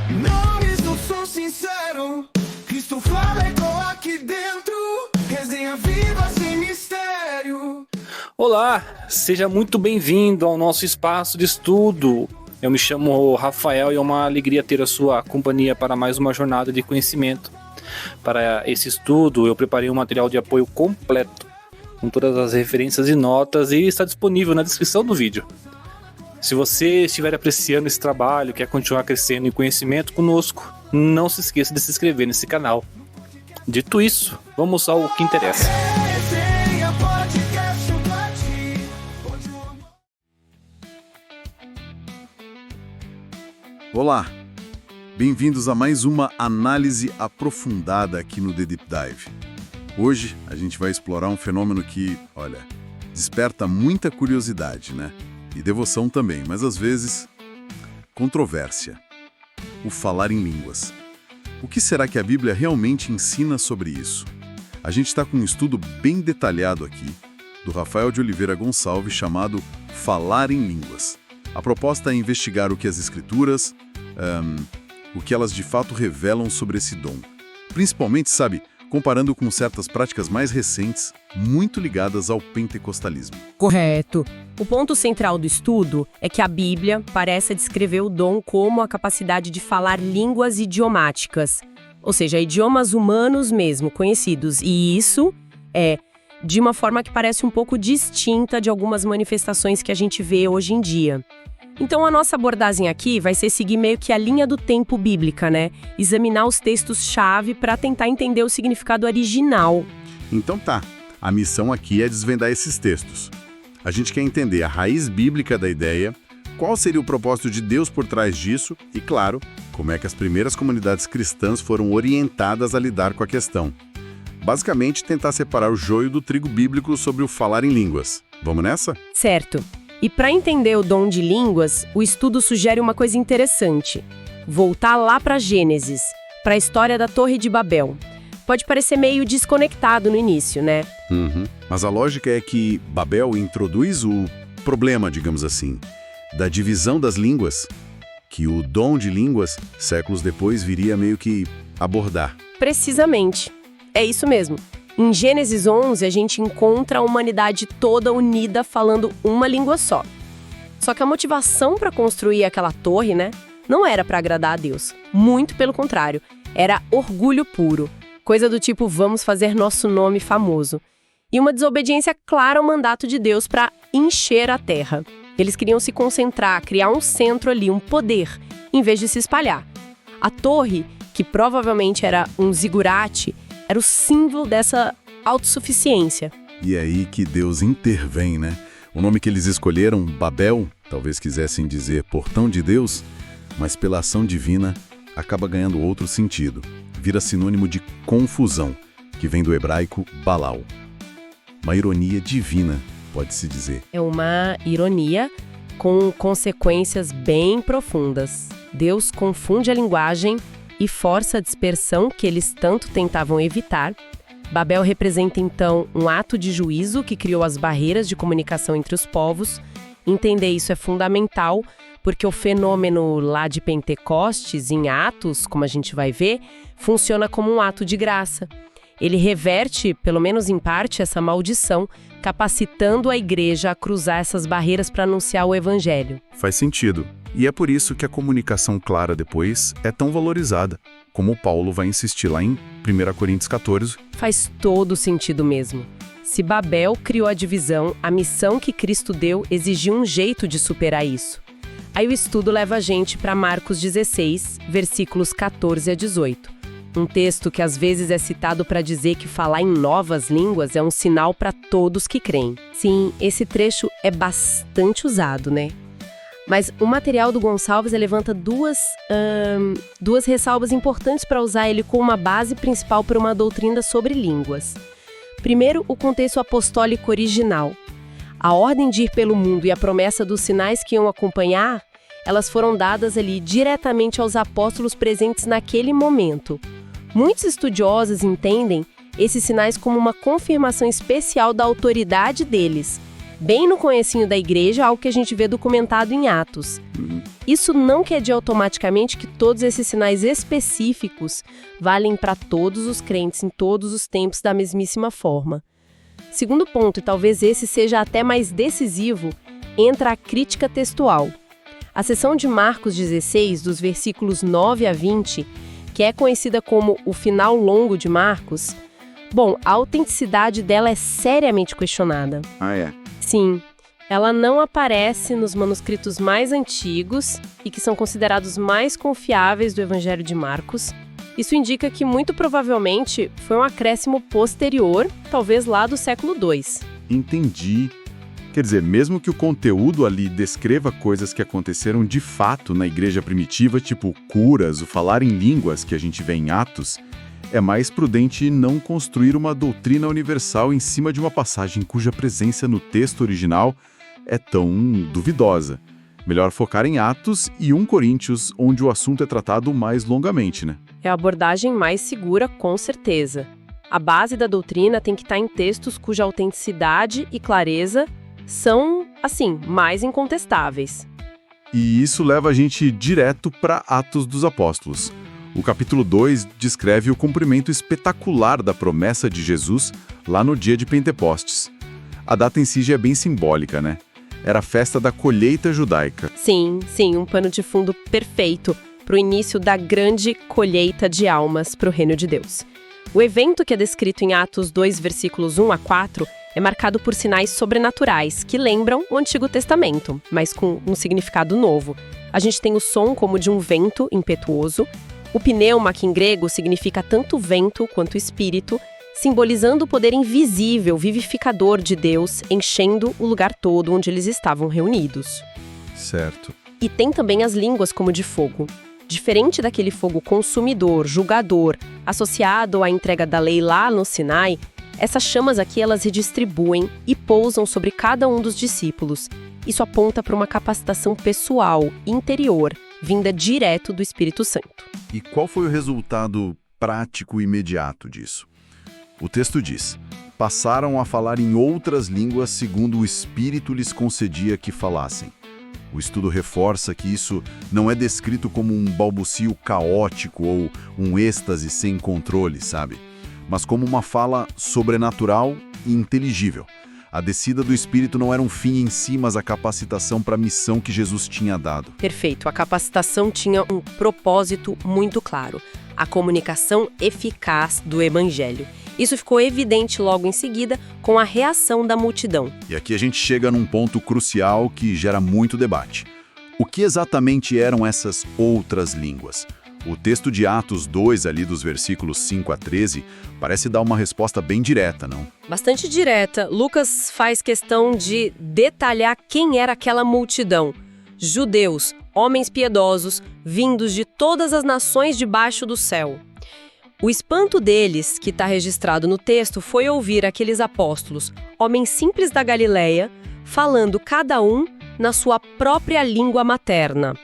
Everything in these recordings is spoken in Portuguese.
Nomes do som sincero, Cristo fala igual aqui dentro, resenha viva sem mistério. Olá, seja muito bem-vindo ao nosso espaço de estudo. Eu me chamo Rafael e é uma alegria ter a sua companhia para mais uma jornada de conhecimento. Para esse estudo, eu preparei um material de apoio completo, com todas as referências e notas, e está disponível na descrição do vídeo. Se você estiver apreciando esse trabalho, quer continuar crescendo em conhecimento conosco, não se esqueça de se inscrever nesse canal. Dito isso, vamos ao que interessa. Resenha podcast Bate. Olá, bem-vindos a mais uma análise aprofundada aqui no The Deep Dive. Hoje a gente vai explorar um fenômeno que, olha, desperta muita curiosidade, né? E devoção também, mas às vezes controvérsia. O falar em línguas. O que será que a Bíblia realmente ensina sobre isso? A gente está com um estudo bem detalhado aqui, do Rafael de Oliveira Gonçalves, chamado Falar em Línguas. A proposta é investigar o que as Escrituras, o que elas de fato revelam sobre esse dom. Principalmente, sabe, comparando com certas práticas mais recentes, muito ligadas ao pentecostalismo. Correto. O ponto central do estudo é que a Bíblia parece descrever o dom como a capacidade de falar línguas idiomáticas, ou seja, idiomas humanos mesmo, conhecidos. E isso é de uma forma que parece um pouco distinta de algumas manifestações que a gente vê hoje em dia. Então a nossa abordagem aqui vai ser seguir meio que a linha do tempo bíblica, né? Examinar os textos-chave para tentar entender o significado original. Então tá, a missão aqui é desvendar esses textos. A gente quer entender a raiz bíblica da ideia, qual seria o propósito de Deus por trás disso e, claro, como é que as primeiras comunidades cristãs foram orientadas a lidar com a questão. Basicamente, tentar separar o joio do trigo bíblico sobre o falar em línguas. Vamos nessa? Certo. E para entender o dom de línguas, o estudo sugere uma coisa interessante. Voltar lá para Gênesis, para a história da Torre de Babel. Pode parecer meio desconectado no início, né? Mas a lógica é que Babel introduz o problema, digamos assim, da divisão das línguas, que o dom de línguas, séculos depois, viria meio que abordar. Precisamente. É isso mesmo. Em Gênesis 11, a gente encontra a humanidade toda unida falando uma língua só. Só que a motivação para construir aquela torre, né, não era para agradar a Deus. Muito pelo contrário, era orgulho puro. Coisa do tipo, vamos fazer nosso nome famoso. E uma desobediência clara ao mandato de Deus para encher a terra. Eles queriam se concentrar, criar um centro ali, um poder, em vez de se espalhar. A torre, que provavelmente era um zigurate, era o símbolo dessa autossuficiência. E é aí que Deus intervém, né? O nome que eles escolheram, Babel, talvez quisessem dizer portão de Deus, mas pela ação divina acaba ganhando outro sentido. Vira sinônimo de confusão, que vem do hebraico Balal. Uma ironia divina, pode-se dizer. É uma ironia com consequências bem profundas. Deus confunde a linguagem e força a dispersão que eles tanto tentavam evitar. Babel representa, então, um ato de juízo que criou as barreiras de comunicação entre os povos. Entender isso é fundamental, porque o fenômeno lá de Pentecostes, em Atos, como a gente vai ver, funciona como um ato de graça. Ele reverte, pelo menos em parte, essa maldição, capacitando a igreja a cruzar essas barreiras para anunciar o evangelho. Faz sentido. E é por isso que a comunicação clara depois é tão valorizada, como Paulo vai insistir lá em 1 Coríntios 14. Faz todo sentido mesmo. Se Babel criou a divisão, a missão que Cristo deu exigiu um jeito de superar isso. Aí o estudo leva a gente para Marcos 16, versículos 14 a 18. Um texto que às vezes é citado para dizer que falar em novas línguas é um sinal para todos que creem. Sim, esse trecho é bastante usado, né? Mas o material do Gonçalves levanta duas ressalvas importantes para usar ele como uma base principal para uma doutrina sobre línguas. Primeiro, o contexto apostólico original. A ordem de ir pelo mundo e a promessa dos sinais que iam acompanhar, elas foram dadas ali diretamente aos apóstolos presentes naquele momento. Muitos estudiosos entendem esses sinais como uma confirmação especial da autoridade deles, bem no comecinho da igreja, algo que a gente vê documentado em Atos. Isso não quer dizer automaticamente que todos esses sinais específicos valem para todos os crentes em todos os tempos da mesmíssima forma. Segundo ponto, e talvez esse seja até mais decisivo, entra a crítica textual. A seção de Marcos 16, dos versículos 9 a 20, que é conhecida como o final longo de Marcos, bom, a autenticidade dela é seriamente questionada. Ah, é? Sim, ela não aparece nos manuscritos mais antigos e que são considerados mais confiáveis do Evangelho de Marcos. Isso indica que, muito provavelmente, foi um acréscimo posterior, talvez lá do século II. Entendi. Quer dizer, mesmo que o conteúdo ali descreva coisas que aconteceram de fato na igreja primitiva, tipo curas, o falar em línguas que a gente vê em Atos, é mais prudente não construir uma doutrina universal em cima de uma passagem cuja presença no texto original é tão duvidosa. Melhor focar em Atos e 1 Coríntios, onde o assunto é tratado mais longamente, né? É a abordagem mais segura, com certeza. A base da doutrina tem que estar em textos cuja autenticidade e clareza são, assim, mais incontestáveis. E isso leva a gente direto para Atos dos Apóstolos. O capítulo 2 descreve o cumprimento espetacular da promessa de Jesus lá no dia de Pentecostes. A data em si já é bem simbólica, né? Era a festa da colheita judaica. Sim, um pano de fundo perfeito para o início da grande colheita de almas para o reino de Deus. O evento que é descrito em Atos 2, versículos 1 a 4, é marcado por sinais sobrenaturais que lembram o Antigo Testamento, mas com um significado novo. A gente tem o som como de um vento impetuoso. O pneuma, que em grego significa tanto vento quanto espírito, simbolizando o poder invisível, vivificador de Deus, enchendo o lugar todo onde eles estavam reunidos. Certo. E tem também as línguas como de fogo. Diferente daquele fogo consumidor, julgador, associado à entrega da lei lá no Sinai, essas chamas aqui elas redistribuem e pousam sobre cada um dos discípulos. Isso aponta para uma capacitação pessoal, interior, vinda direto do Espírito Santo. E qual foi o resultado prático e imediato disso? O texto diz: passaram a falar em outras línguas segundo o Espírito lhes concedia que falassem. O estudo reforça que isso não é descrito como um balbucio caótico ou um êxtase sem controle, sabe? Mas como uma fala sobrenatural e inteligível. A descida do Espírito não era um fim em si, mas a capacitação para a missão que Jesus tinha dado. Perfeito. A capacitação tinha um propósito muito claro: a comunicação eficaz do Evangelho. Isso ficou evidente logo em seguida com a reação da multidão. E aqui a gente chega num ponto crucial que gera muito debate. O que exatamente eram essas outras línguas? O texto de Atos 2, ali dos versículos 5 a 13, parece dar uma resposta bem direta, não? Bastante direta. Lucas faz questão de detalhar quem era aquela multidão. Judeus, homens piedosos, vindos de todas as nações debaixo do céu. O espanto deles, que está registrado no texto, foi ouvir aqueles apóstolos, homens simples da Galileia, falando cada um na sua própria língua materna.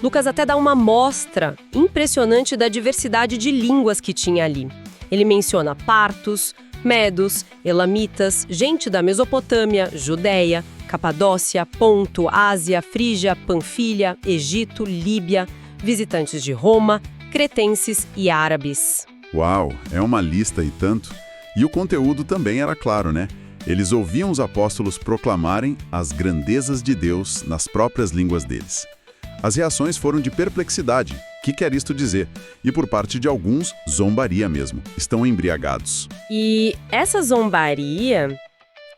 Lucas até dá uma amostra impressionante da diversidade de línguas que tinha ali. Ele menciona partos, medos, elamitas, gente da Mesopotâmia, Judéia, Capadócia, Ponto, Ásia, Frígia, Panfilha, Egito, Líbia, visitantes de Roma, cretenses e árabes. Uau, é uma lista e tanto. E o conteúdo também era claro, né? Eles ouviam os apóstolos proclamarem as grandezas de Deus nas próprias línguas deles. As reações foram de perplexidade. O que quer isto dizer? E por parte de alguns, zombaria mesmo. Estão embriagados. E essa zombaria,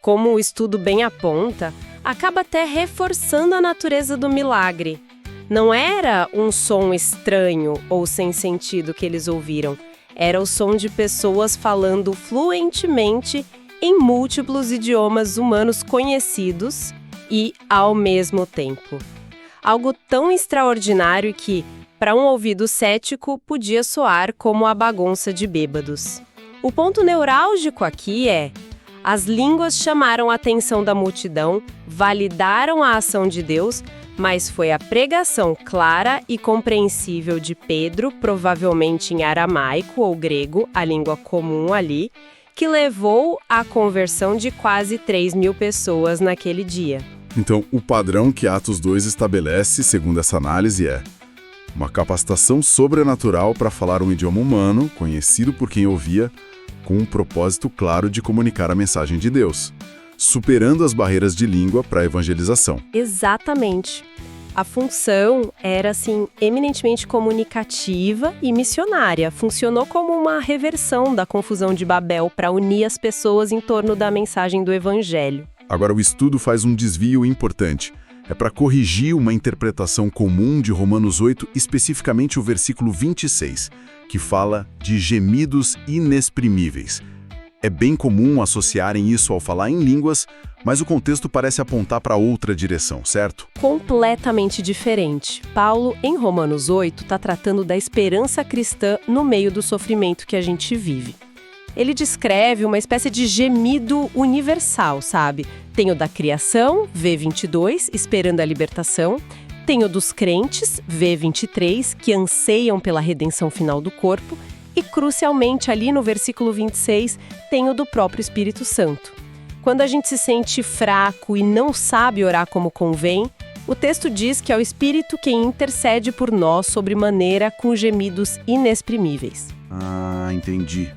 como o estudo bem aponta, acaba até reforçando a natureza do milagre. Não era um som estranho ou sem sentido que eles ouviram. Era o som de pessoas falando fluentemente em múltiplos idiomas humanos conhecidos e ao mesmo tempo. Algo tão extraordinário que, para um ouvido cético, podia soar como a bagunça de bêbados. O ponto neurálgico aqui é: as línguas chamaram a atenção da multidão, validaram a ação de Deus, mas foi a pregação clara e compreensível de Pedro, provavelmente em aramaico ou grego, a língua comum ali, que levou à conversão de quase 3.000 pessoas naquele dia. Então, o padrão que Atos 2 estabelece, segundo essa análise, é uma capacitação sobrenatural para falar um idioma humano, conhecido por quem ouvia, com um propósito claro de comunicar a mensagem de Deus, superando as barreiras de língua para a evangelização. Exatamente. A função era, assim, eminentemente comunicativa e missionária. Funcionou como uma reversão da confusão de Babel para unir as pessoas em torno da mensagem do Evangelho. Agora, o estudo faz um desvio importante. É para corrigir uma interpretação comum de Romanos 8, especificamente o versículo 26, que fala de gemidos inexprimíveis. É bem comum associarem isso ao falar em línguas, mas o contexto parece apontar para outra direção, certo? Completamente diferente. Paulo, em Romanos 8, está tratando da esperança cristã no meio do sofrimento que a gente vive. Ele descreve uma espécie de gemido universal, sabe? Tem o da criação, V22, esperando a libertação. Tem o dos crentes, V23, que anseiam pela redenção final do corpo. E, crucialmente, ali no versículo 26, tem o do próprio Espírito Santo. Quando a gente se sente fraco e não sabe orar como convém, o texto diz que é o Espírito quem intercede por nós sobremaneira com gemidos inexprimíveis. Ah, entendi.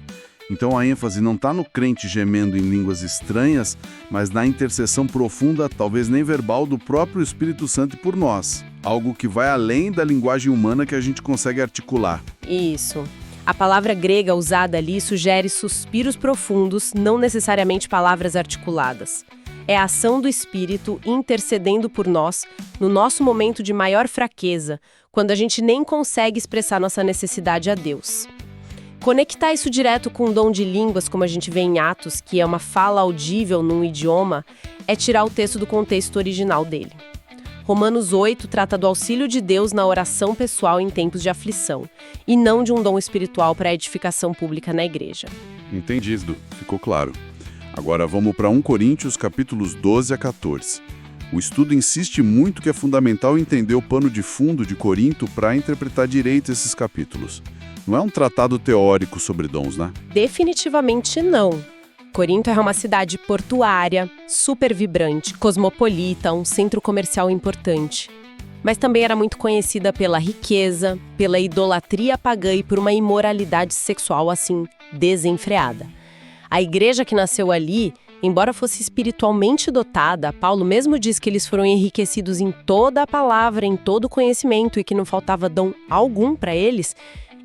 Então a ênfase não está no crente gemendo em línguas estranhas, mas na intercessão profunda, talvez nem verbal, do próprio Espírito Santo por nós. Algo que vai além da linguagem humana que a gente consegue articular. Isso. A palavra grega usada ali sugere suspiros profundos, não necessariamente palavras articuladas. É a ação do Espírito intercedendo por nós no nosso momento de maior fraqueza, quando a gente nem consegue expressar nossa necessidade a Deus. Conectar isso direto com o dom de línguas, como a gente vê em Atos, que é uma fala audível num idioma, é tirar o texto do contexto original dele. Romanos 8 trata do auxílio de Deus na oração pessoal em tempos de aflição, e não de um dom espiritual para a edificação pública na igreja. Entendido, ficou claro. Agora vamos para 1 Coríntios, capítulos 12 a 14. O estudo insiste muito que é fundamental entender o pano de fundo de Corinto para interpretar direito esses capítulos. Não é um tratado teórico sobre dons, né? Definitivamente não. Corinto é uma cidade portuária, super vibrante, cosmopolita, um centro comercial importante. Mas também era muito conhecida pela riqueza, pela idolatria pagã e por uma imoralidade sexual, assim, desenfreada. A igreja que nasceu ali, embora fosse espiritualmente dotada, Paulo mesmo diz que eles foram enriquecidos em toda a palavra, em todo o conhecimento e que não faltava dom algum para eles.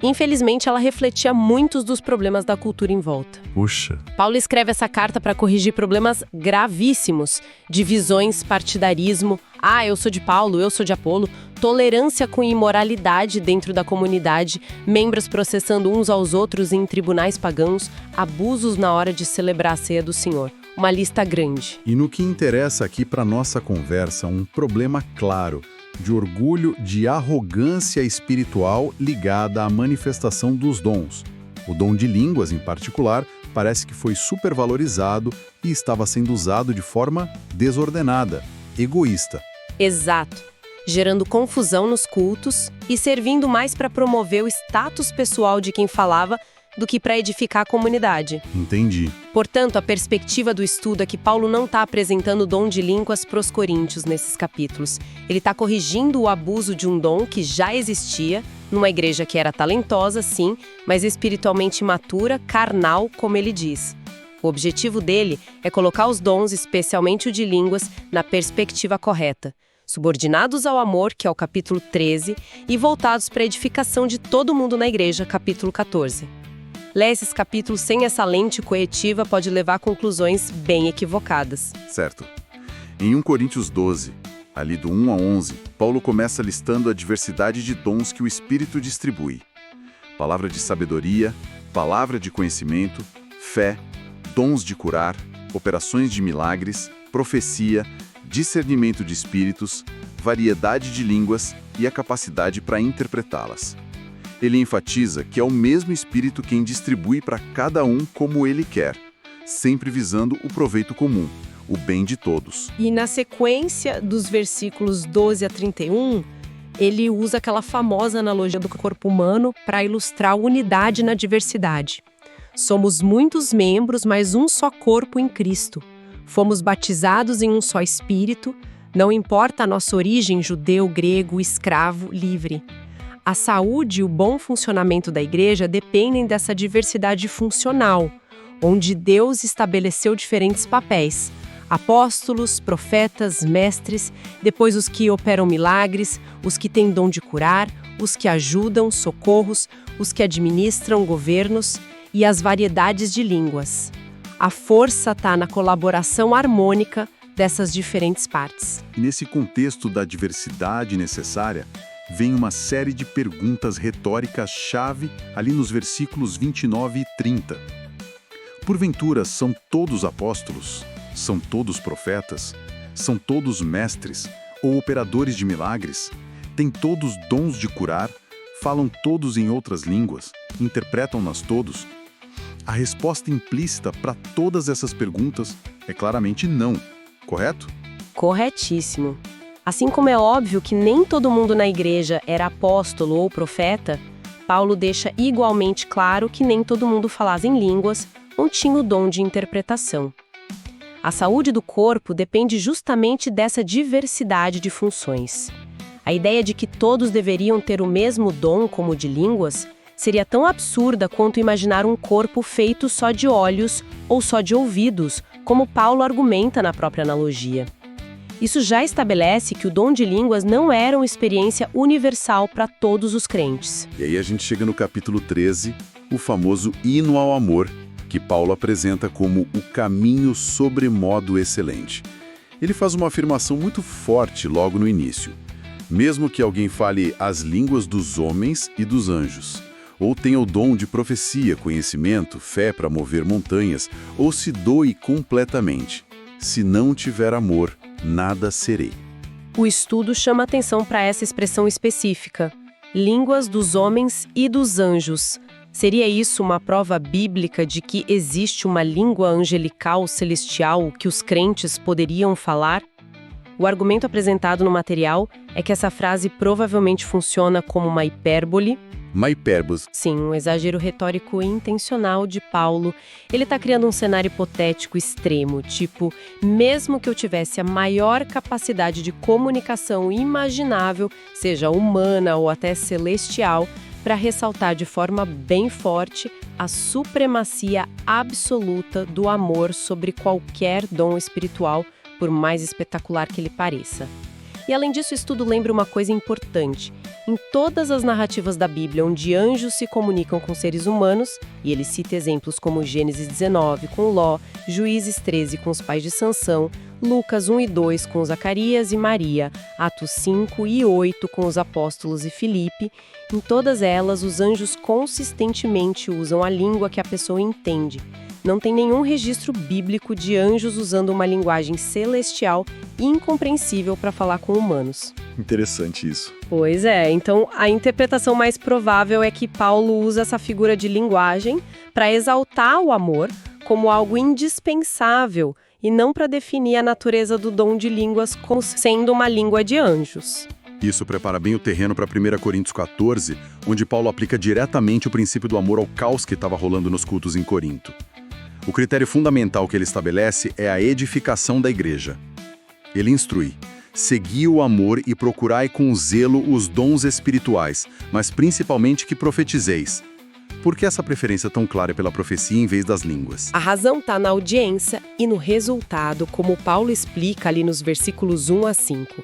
Infelizmente, ela refletia muitos dos problemas da cultura em volta. Puxa. Paulo escreve essa carta para corrigir problemas gravíssimos, divisões, partidarismo, eu sou de Paulo, eu sou de Apolo, tolerância com imoralidade dentro da comunidade, membros processando uns aos outros em tribunais pagãos, abusos na hora de celebrar a ceia do Senhor. Uma lista grande. E no que interessa aqui para nossa conversa, um problema claro de orgulho, de arrogância espiritual ligada à manifestação dos dons. O dom de línguas, em particular, parece que foi supervalorizado e estava sendo usado de forma desordenada, egoísta. Exato. Gerando confusão nos cultos e servindo mais para promover o status pessoal de quem falava do que para edificar a comunidade. Entendi. Portanto, a perspectiva do estudo é que Paulo não está apresentando o dom de línguas para os coríntios nesses capítulos. Ele está corrigindo o abuso de um dom que já existia, numa igreja que era talentosa, sim, mas espiritualmente imatura, carnal, como ele diz. O objetivo dele é colocar os dons, especialmente o de línguas, na perspectiva correta, subordinados ao amor, que é o capítulo 13, e voltados para a edificação de todo mundo na igreja, capítulo 14. Ler esses capítulos sem essa lente coetiva pode levar a conclusões bem equivocadas. Certo. Em 1 Coríntios 12, ali do 1 a 11, Paulo começa listando a diversidade de dons que o Espírito distribui. Palavra de sabedoria, palavra de conhecimento, fé, dons de curar, operações de milagres, profecia, discernimento de espíritos, variedade de línguas e a capacidade para interpretá-las. Ele enfatiza que é o mesmo Espírito quem distribui para cada um como ele quer, sempre visando o proveito comum, o bem de todos. E na sequência dos versículos 12 a 31, ele usa aquela famosa analogia do corpo humano para ilustrar a unidade na diversidade. Somos muitos membros, mas um só corpo em Cristo. Fomos batizados em um só Espírito, Não importa a nossa origem judeu, grego, escravo, livre. A saúde e o bom funcionamento da igreja dependem dessa diversidade funcional, onde Deus estabeleceu diferentes papéis: apóstolos, profetas, mestres, depois os que operam milagres, os que têm dom de curar, os que ajudam, socorros, os que administram governos e as variedades de línguas. A força está na colaboração harmônica dessas diferentes partes. E nesse contexto da diversidade necessária, vem uma série de perguntas retóricas-chave ali nos versículos 29 e 30. Porventura, são todos apóstolos? São todos profetas? São todos mestres ou operadores de milagres? Têm todos dons de curar? Falam todos em outras línguas? Interpretam-nas todos? A resposta implícita para todas essas perguntas é claramente não, correto? Corretíssimo. Assim como é óbvio que nem todo mundo na igreja era apóstolo ou profeta, Paulo deixa igualmente claro que nem todo mundo falava em línguas ou tinha o dom de interpretação. A saúde do corpo depende justamente dessa diversidade de funções. A ideia de que todos deveriam ter o mesmo dom como o de línguas seria tão absurda quanto imaginar um corpo feito só de olhos ou só de ouvidos, como Paulo argumenta na própria analogia. Isso já estabelece que o dom de línguas não era uma experiência universal para todos os crentes. E aí a gente chega no capítulo 13, o famoso hino ao amor, que Paulo apresenta como o caminho sobremodo excelente. Ele faz uma afirmação muito forte logo no início. Mesmo que alguém fale as línguas dos homens e dos anjos, ou tenha o dom de profecia, conhecimento, fé para mover montanhas, ou se doe completamente, se não tiver amor, nada serei. O estudo chama atenção para essa expressão específica: línguas dos homens e dos anjos. Seria isso uma prova bíblica de que existe uma língua angelical celestial que os crentes poderiam falar? O argumento apresentado no material é que essa frase provavelmente funciona como uma hipérbole. Maipérbos. Sim, um exagero retórico intencional de Paulo. Ele está criando um cenário hipotético extremo, tipo, mesmo que eu tivesse a maior capacidade de comunicação imaginável, seja humana ou até celestial, para ressaltar de forma bem forte a supremacia absoluta do amor sobre qualquer dom espiritual, por mais espetacular que ele pareça. E além disso, o estudo lembra uma coisa importante. Em todas as narrativas da Bíblia onde anjos se comunicam com seres humanos, e ele cita exemplos como Gênesis 19 com Ló, Juízes 13 com os pais de Sansão, Lucas 1 e 2 com Zacarias e Maria, Atos 5 e 8 com os apóstolos e Filipe, em todas elas os anjos consistentemente usam a língua que a pessoa entende. Não tem nenhum registro bíblico de anjos usando uma linguagem celestial incompreensível para falar com humanos. Interessante isso. Pois é, então a interpretação mais provável é que Paulo usa essa figura de linguagem para exaltar o amor como algo indispensável e não para definir a natureza do dom de línguas como sendo uma língua de anjos. Isso prepara bem o terreno para 1 Coríntios 14, onde Paulo aplica diretamente o princípio do amor ao caos que estava rolando nos cultos em Corinto. O critério fundamental que ele estabelece é a edificação da igreja. Ele instrui: segui o amor e procurai com zelo os dons espirituais, mas principalmente que profetizeis. Por que essa preferência tão clara pela profecia em vez das línguas? A razão está na audiência e no resultado, como Paulo explica ali nos versículos 1 a 5.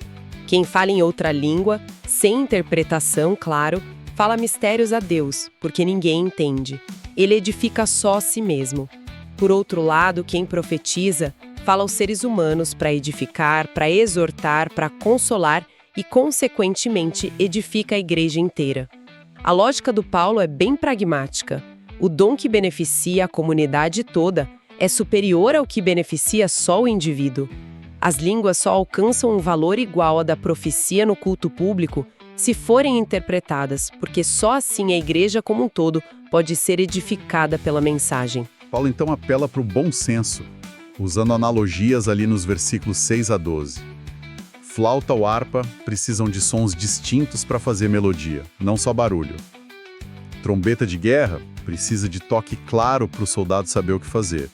Quem fala em outra língua, sem interpretação, claro, fala mistérios a Deus, porque ninguém entende. Ele edifica só a si mesmo. Por outro lado, quem profetiza fala aos seres humanos para edificar, para exortar, para consolar e, consequentemente, edifica a igreja inteira. A lógica do Paulo é bem pragmática. O dom que beneficia a comunidade toda é superior ao que beneficia só o indivíduo. As línguas só alcançam um valor igual ao da profecia no culto público se forem interpretadas, porque só assim a igreja como um todo pode ser edificada pela mensagem. Paulo então apela para o bom senso, usando analogias ali nos versículos 6 a 12. Flauta ou harpa precisam de sons distintos para fazer melodia, não só barulho. Trombeta de guerra precisa de toque claro para o soldado saber o que fazer.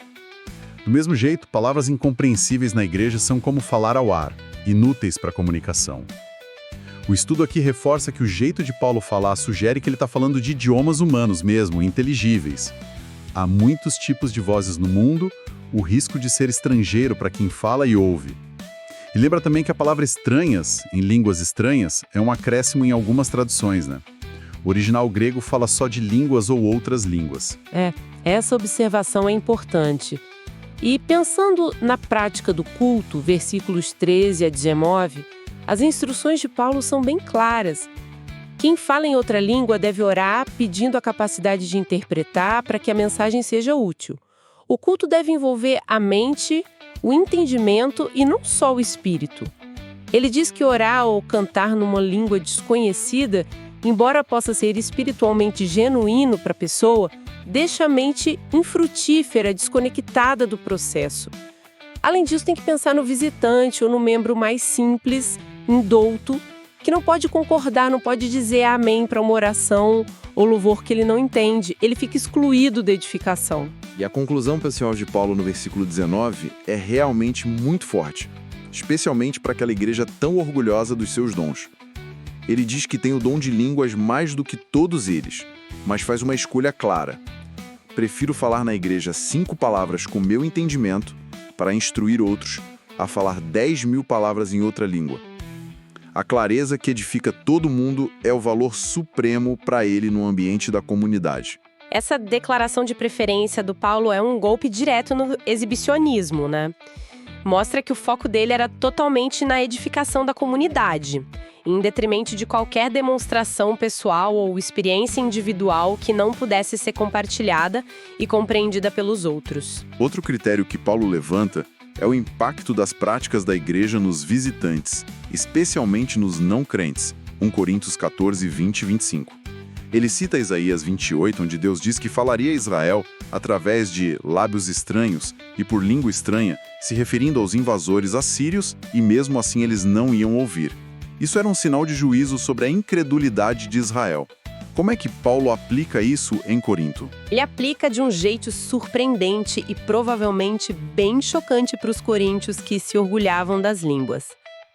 Do mesmo jeito, palavras incompreensíveis na igreja são como falar ao ar. inúteis para a comunicação. O estudo aqui reforça que o jeito de Paulo falar sugere que ele está falando de idiomas humanos mesmo, inteligíveis. Há muitos tipos de vozes no mundo, o risco de ser estrangeiro para quem fala e ouve. E lembra também que a palavra estranhas, em línguas estranhas, é um acréscimo em algumas traduções, né? O original grego fala só de línguas ou outras línguas. Essa observação é importante. E pensando na prática do culto, versículos 13 a 19, as instruções de Paulo são bem claras. Quem fala em outra língua deve orar pedindo a capacidade de interpretar para que a mensagem seja útil. O culto deve envolver a mente, o entendimento e não só o espírito. Ele diz que orar ou cantar numa língua desconhecida, embora possa ser espiritualmente genuíno para a pessoa, deixa a mente infrutífera, desconectada do processo. Além disso, tem que pensar no visitante ou no membro mais simples, indouto, que não pode concordar, não pode dizer amém para uma oração ou louvor que ele não entende. Ele fica excluído da edificação. E a conclusão pessoal de Paulo no versículo 19 é realmente muito forte, especialmente para aquela igreja tão orgulhosa dos seus dons. Ele diz que tem o dom de línguas mais do que todos eles, mas faz uma escolha clara. Prefiro falar na igreja 5 palavras com meu entendimento para instruir outros a falar 10.000 palavras em outra língua. A clareza que edifica todo mundo é o valor supremo para ele no ambiente da comunidade. Essa declaração de preferência do Paulo é um golpe direto no exibicionismo, né? Mostra que o foco dele era totalmente na edificação da comunidade, em detrimento de qualquer demonstração pessoal ou experiência individual que não pudesse ser compartilhada e compreendida pelos outros. Outro critério que Paulo levanta é o impacto das práticas da igreja nos visitantes, especialmente nos não crentes, 1 Coríntios 14, 20 e 25. Ele cita Isaías 28, onde Deus diz que falaria a Israel através de lábios estranhos e por língua estranha, se referindo aos invasores assírios, e mesmo assim eles não iam ouvir. Isso era um sinal de juízo sobre a incredulidade de Israel. Como é que Paulo aplica isso em Corinto? Ele aplica de um jeito surpreendente e provavelmente bem chocante para os coríntios que se orgulhavam das línguas.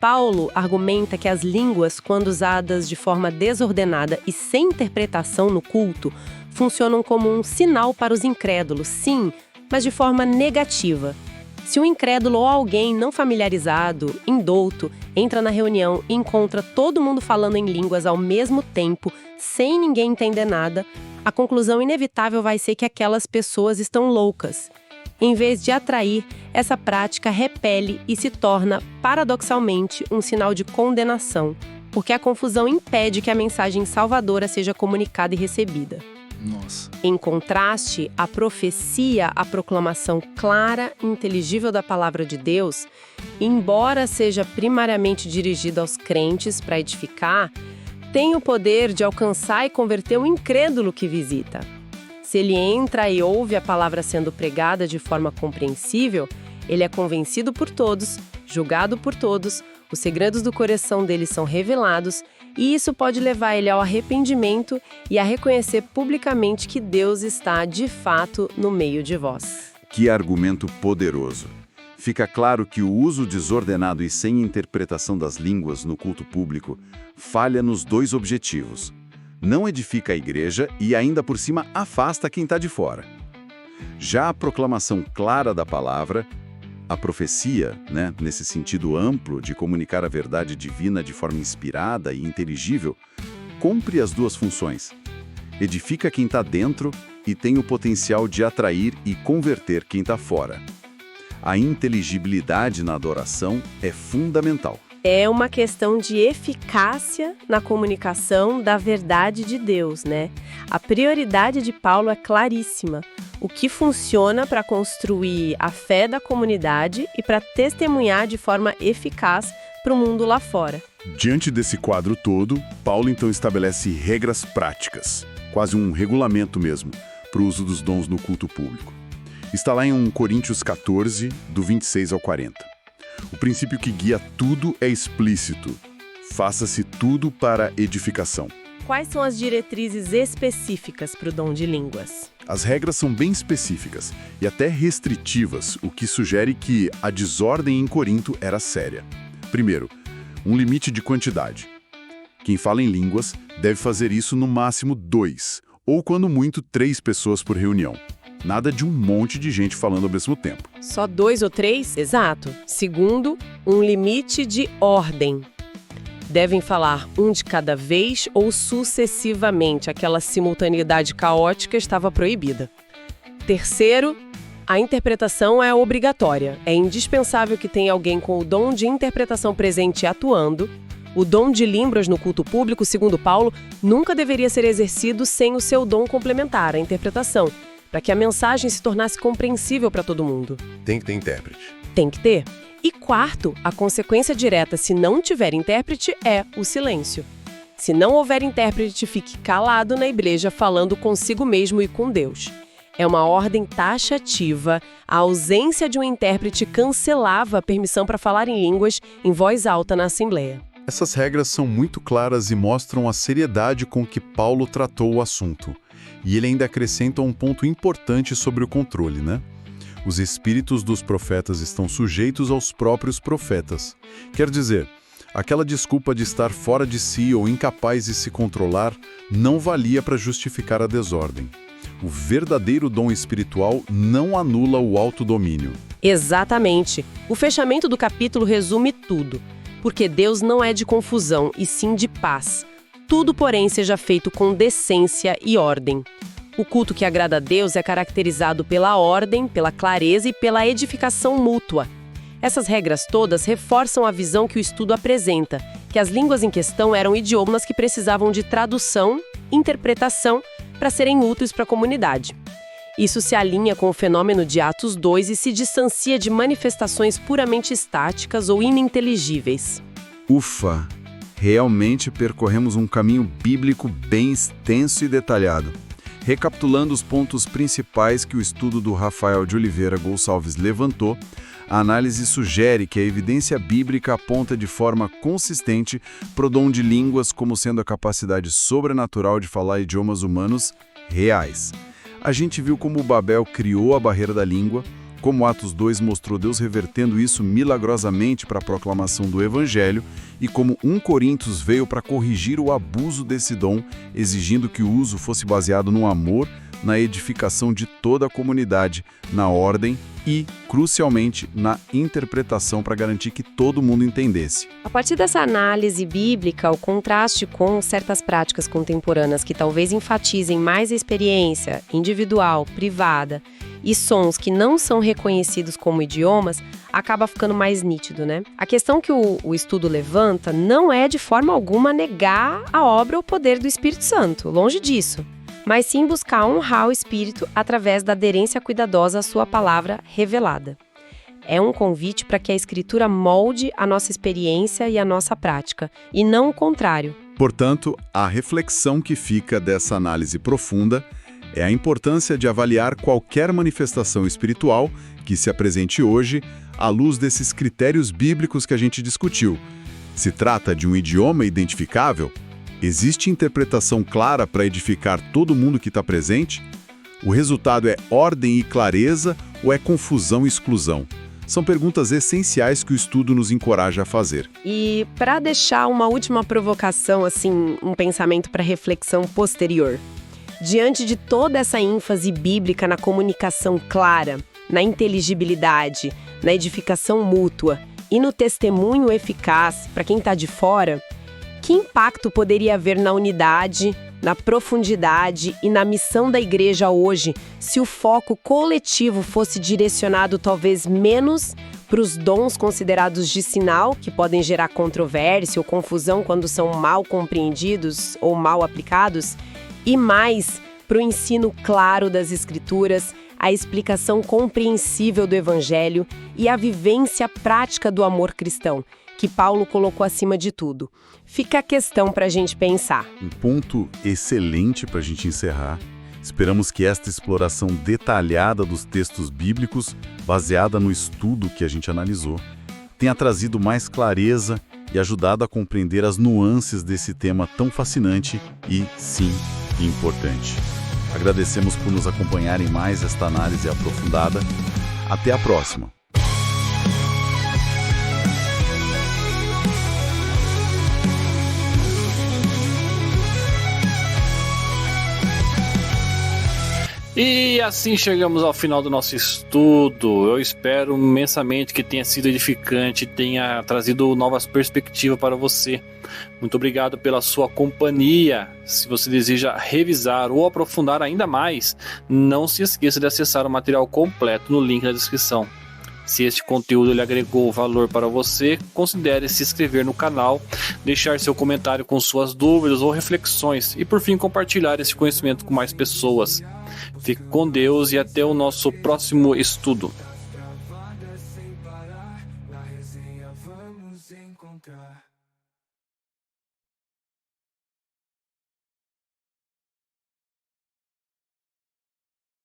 Paulo argumenta que as línguas, quando usadas de forma desordenada e sem interpretação no culto, funcionam como um sinal para os incrédulos, sim, mas de forma negativa. Se um incrédulo ou alguém não familiarizado, indouto, entra na reunião e encontra todo mundo falando em línguas ao mesmo tempo, sem ninguém entender nada, a conclusão inevitável vai ser que aquelas pessoas estão loucas. Em vez de atrair, essa prática repele e se torna, paradoxalmente, um sinal de condenação, porque a confusão impede que a mensagem salvadora seja comunicada e recebida. Nossa. Em contraste, a profecia, a proclamação clara e inteligível da palavra de Deus, embora seja primariamente dirigida aos crentes para edificar, tem o poder de alcançar e converter o incrédulo que visita. Se ele entra e ouve a palavra sendo pregada de forma compreensível, ele é convencido por todos, julgado por todos, os segredos do coração dele são revelados, e isso pode levar ele ao arrependimento e a reconhecer publicamente que Deus está, de fato, no meio de vós. Que argumento poderoso! Fica claro que o uso desordenado e sem interpretação das línguas no culto público falha nos 2 objetivos. Não edifica a igreja e, ainda por cima, afasta quem está de fora. Já a proclamação clara da palavra, a profecia, nesse sentido amplo de comunicar a verdade divina de forma inspirada e inteligível, cumpre as 2 funções. Edifica quem está dentro e tem o potencial de atrair e converter quem está fora. A inteligibilidade na adoração é fundamental. É uma questão de eficácia na comunicação da verdade de Deus, né? A prioridade de Paulo é claríssima. O que funciona para construir a fé da comunidade e para testemunhar de forma eficaz para o mundo lá fora. Diante desse quadro todo, Paulo então estabelece regras práticas, quase um regulamento mesmo, para o uso dos dons no culto público. Está lá em 1 Coríntios 14, do 26 ao 40. O princípio que guia tudo é explícito. Faça-se tudo para edificação. Quais são as diretrizes específicas para o dom de línguas? As regras são bem específicas e até restritivas, o que sugere que a desordem em Corinto era séria. Primeiro, um limite de quantidade. Quem fala em línguas deve fazer isso no máximo 2, ou quando muito 3 pessoas por reunião. Nada de um monte de gente falando ao mesmo tempo. Só 2 ou 3? Exato. Segundo, um limite de ordem. Devem falar um de cada vez ou sucessivamente. Aquela simultaneidade caótica estava proibida. Terceiro, a interpretação é obrigatória. É indispensável que tenha alguém com o dom de interpretação presente e atuando. O dom de Libras no culto público, segundo Paulo, nunca deveria ser exercido sem o seu dom complementar, a interpretação, para que a mensagem se tornasse compreensível para todo mundo. Tem que ter intérprete. Tem que ter. E quarto, a consequência direta se não tiver intérprete é o silêncio. Se não houver intérprete, fique calado na igreja falando consigo mesmo e com Deus. É uma ordem taxativa. A ausência de um intérprete cancelava a permissão para falar em línguas em voz alta na Assembleia. Essas regras são muito claras e mostram a seriedade com que Paulo tratou o assunto. E ele ainda acrescenta um ponto importante sobre o controle, né? Os espíritos dos profetas estão sujeitos aos próprios profetas. Quer dizer, aquela desculpa de estar fora de si ou incapaz de se controlar não valia para justificar a desordem. O verdadeiro dom espiritual não anula o autodomínio. Exatamente. O fechamento do capítulo resume tudo. Porque Deus não é de confusão, e sim de paz. Tudo, porém, seja feito com decência e ordem. O culto que agrada a Deus é caracterizado pela ordem, pela clareza e pela edificação mútua. Essas regras todas reforçam a visão que o estudo apresenta, que as línguas em questão eram idiomas que precisavam de tradução, interpretação, para serem úteis para a comunidade. Isso se alinha com o fenômeno de Atos 2 e se distancia de manifestações puramente estáticas ou ininteligíveis. Ufa! Realmente percorremos um caminho bíblico bem extenso e detalhado. Recapitulando os pontos principais que o estudo do Rafael de Oliveira Gonçalves levantou, a análise sugere que a evidência bíblica aponta de forma consistente para o dom de línguas como sendo a capacidade sobrenatural de falar idiomas humanos reais. A gente viu como Babel criou a barreira da língua, como Atos 2 mostrou Deus revertendo isso milagrosamente para a proclamação do Evangelho e como 1 Coríntios veio para corrigir o abuso desse dom, exigindo que o uso fosse baseado no amor, na edificação de toda a comunidade, na ordem e, crucialmente, na interpretação para garantir que todo mundo entendesse. A partir dessa análise bíblica, o contraste com certas práticas contemporâneas que talvez enfatizem mais a experiência individual, privada, e sons que não são reconhecidos como idiomas, acaba ficando mais nítido, né? A questão que o estudo levanta não é de forma alguma negar a obra ou o poder do Espírito Santo, longe disso, mas sim buscar honrar o Espírito através da aderência cuidadosa à sua palavra revelada. É um convite para que a Escritura molde a nossa experiência e a nossa prática, e não o contrário. Portanto, a reflexão que fica dessa análise profunda é a importância de avaliar qualquer manifestação espiritual que se apresente hoje à luz desses critérios bíblicos que a gente discutiu. Se trata de um idioma identificável? Existe interpretação clara para edificar todo mundo que está presente? O resultado é ordem e clareza ou é confusão e exclusão? São perguntas essenciais que o estudo nos encoraja a fazer. E para deixar uma última provocação, assim, um pensamento para reflexão posterior. Diante de toda essa ênfase bíblica na comunicação clara, na inteligibilidade, na edificação mútua e no testemunho eficaz para quem está de fora, que impacto poderia haver na unidade, na profundidade e na missão da igreja hoje se o foco coletivo fosse direcionado talvez menos para os dons considerados de sinal, que podem gerar controvérsia ou confusão quando são mal compreendidos ou mal aplicados, e mais para o ensino claro das Escrituras, a explicação compreensível do Evangelho e a vivência prática do amor cristão, que Paulo colocou acima de tudo. Fica a questão para a gente pensar. Um ponto excelente para a gente encerrar. Esperamos que esta exploração detalhada dos textos bíblicos, baseada no estudo que a gente analisou, tenha trazido mais clareza e ajudado a compreender as nuances desse tema tão fascinante e, sim, importante. Agradecemos por nos acompanharem mais esta análise aprofundada. Até a próxima! E assim chegamos ao final do nosso estudo. Eu espero imensamente que tenha sido edificante, tenha trazido novas perspectivas para você. Muito obrigado pela sua companhia. Se você deseja revisar ou aprofundar ainda mais, não se esqueça de acessar o material completo no link na descrição. Se este conteúdo lhe agregou valor para você, considere se inscrever no canal, deixar seu comentário com suas dúvidas ou reflexões e, por fim, compartilhar esse conhecimento com mais pessoas. Fique com Deus e até o nosso próximo estudo.